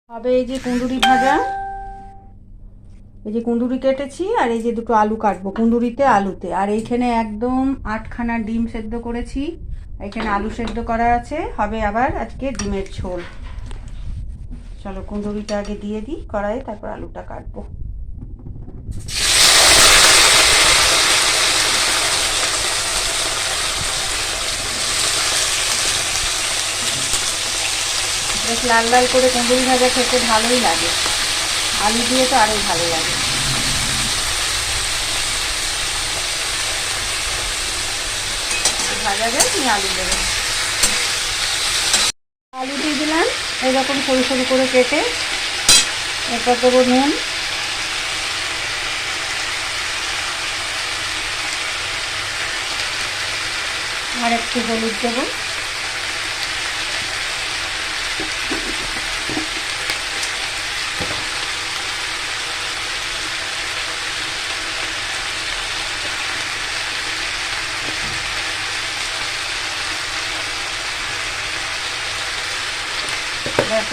হবে এই যে কুঁদুরি ভাজা, এই যে কুঁদুরি কেটেছি, আর এই যে দুটো আলু কাটবো কুঁদুরিতে আলুতে, আর এইখানে একদম 8খানা ডিম সেদ্ধ করেছি, এখানে আলু সেদ্ধ করা আছে, হবে আবার আজকে ডিমের ঝোল। চলো কুঁদুরিটা আগে দিয়ে দিই কড়াইয়ে, তারপর আলুটা কাটবো। বেশ লাল লাল করে কুঁদুরি ভাজা খেতে ভালোই লাগে, আলু দিয়ে তো আরোই ভালো লাগে। ভাজা যায়, তুমি আলু দেবে। আলু দিয়ে দিলাম এইরকম সরু সরু করে কেটে, এরপর দেবো নুন, আর একটু হলুদ দেবো,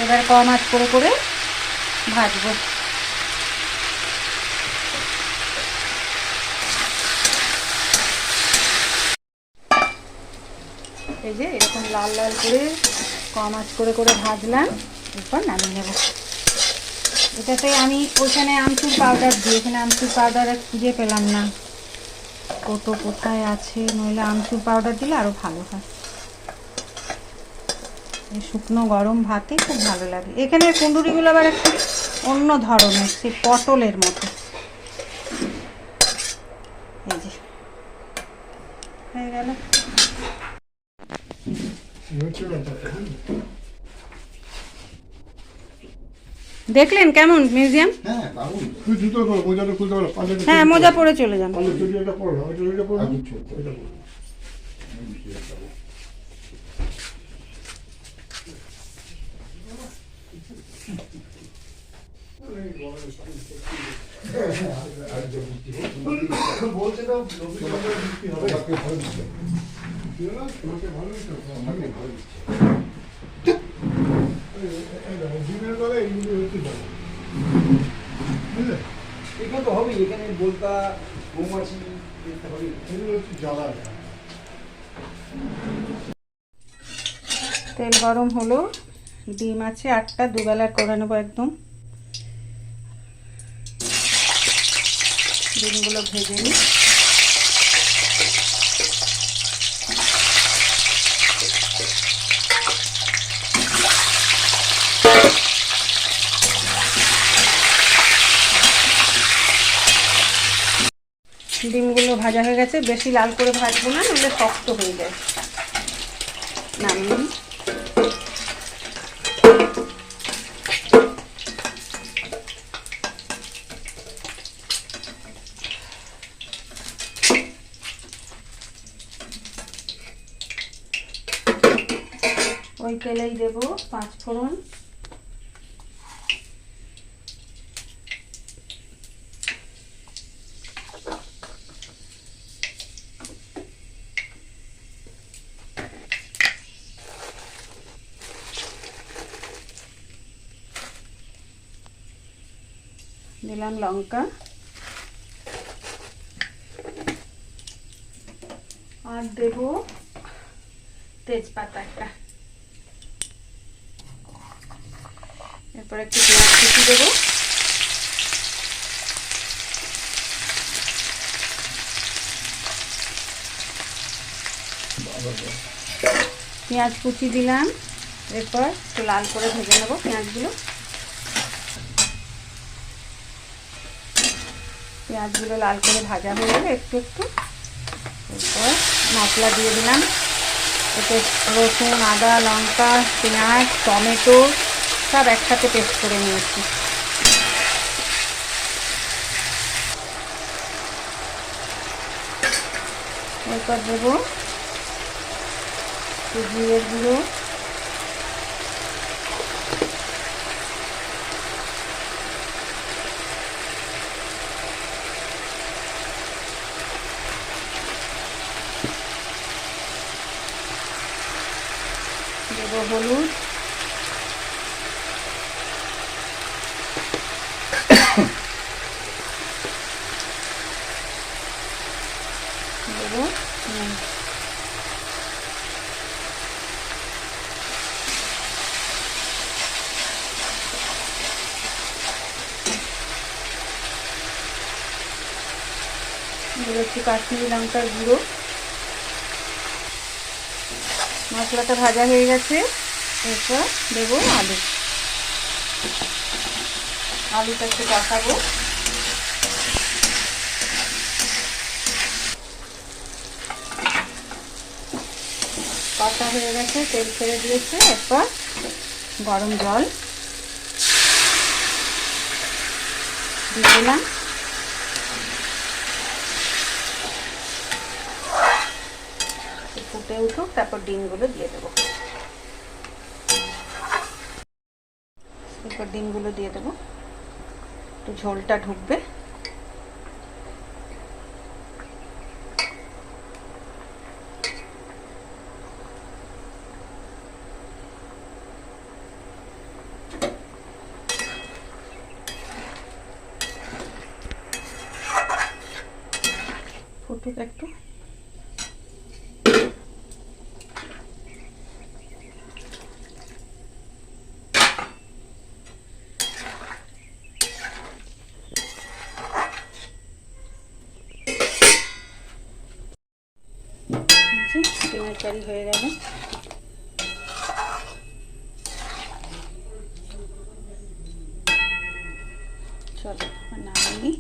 এবার কম আঁচ করে করে ভাজবো। এই যে এরকম লাল লাল করে কম আঁচ করে করে ভাজলাম, এরপর নামিয়ে নেব। এটাতে আমি ওইখানে আমচুর পাউডার দিই, এখানে আমচুর পাউডার খুঁজে পেলাম না, কত কোথায় আছে, নইলে আমচুর পাউডার দিলে আরও ভালো হয়। শুকনো গরম ভাতে খুব ভালো লাগে। এখানে কুঁদুরিগুলো আবার একটু অন্য ধরনের, সেই পটলের মতো। এই যে হয়ে গেল। দেখলেন কেমন মিউজিয়াম? হ্যাঁ, মোজা পরে চলে যান। তেল গরম হলো, ডিম আছে 8টা, দুবেলার করে নেবো একদম। ডিমগুলো ভেজে নিই। ডিমগুলো ভাজা হয়ে গেছে, বেশি লাল করে ভাজবো না, নইলে শক্ত হয়ে যায়। নামিয়ে ওই তেলেই দেবো 5 ফোড়ন, দিলাম লঙ্কা, আর দেব তেজপাতা একটা, এরপর একটু পেঁয়াজ কুচি দেবো, পেঁয়াজ কুচি দিলাম, এরপর একটু লাল করে ভেজে নেবো পেঁয়াজগুলো। পেঁয়াজগুলো লাল করে ভাজা হয়ে গেলে একটু একটু, এরপর মশলা দিয়ে দিলাম। এতে রসুন, আদা, লঙ্কা, পেঁয়াজ, টমেটো সব একসাথে পেস্ট করে নিয়েছি। এরপর দেবো জিরের গুঁড়ো, দেবো হলুদ, দেবো একটু কাশ্মীরি লঙ্কার গুঁড়ো। মশলাটা ভাজা হয়ে গেছে, এরপর দেবো আলু। আলুটা একটু কষাবো। কষা হয়ে গেছে, তেল ছেড়ে দিয়েছে, এরপর গরম জল দিয়ে দিলাম। ফুটে উঠুক, তারপর ডিমগুলো দিয়ে দেবো। এরপর ডিমগুলো দিয়ে দেবো, একটু ঝোলটা ঢুকবে। ফুটুক একটু। ডিমের কারি হয়ে গেল। চলো নামিয়ে নিই।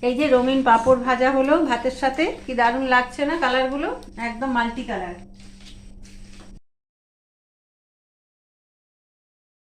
এই যে রঙিন পাঁপড় ভাজা হলো ভাতের সাথে, কি দারুণ লাগছে না কালারগুলো, একদম মাল্টি কালার।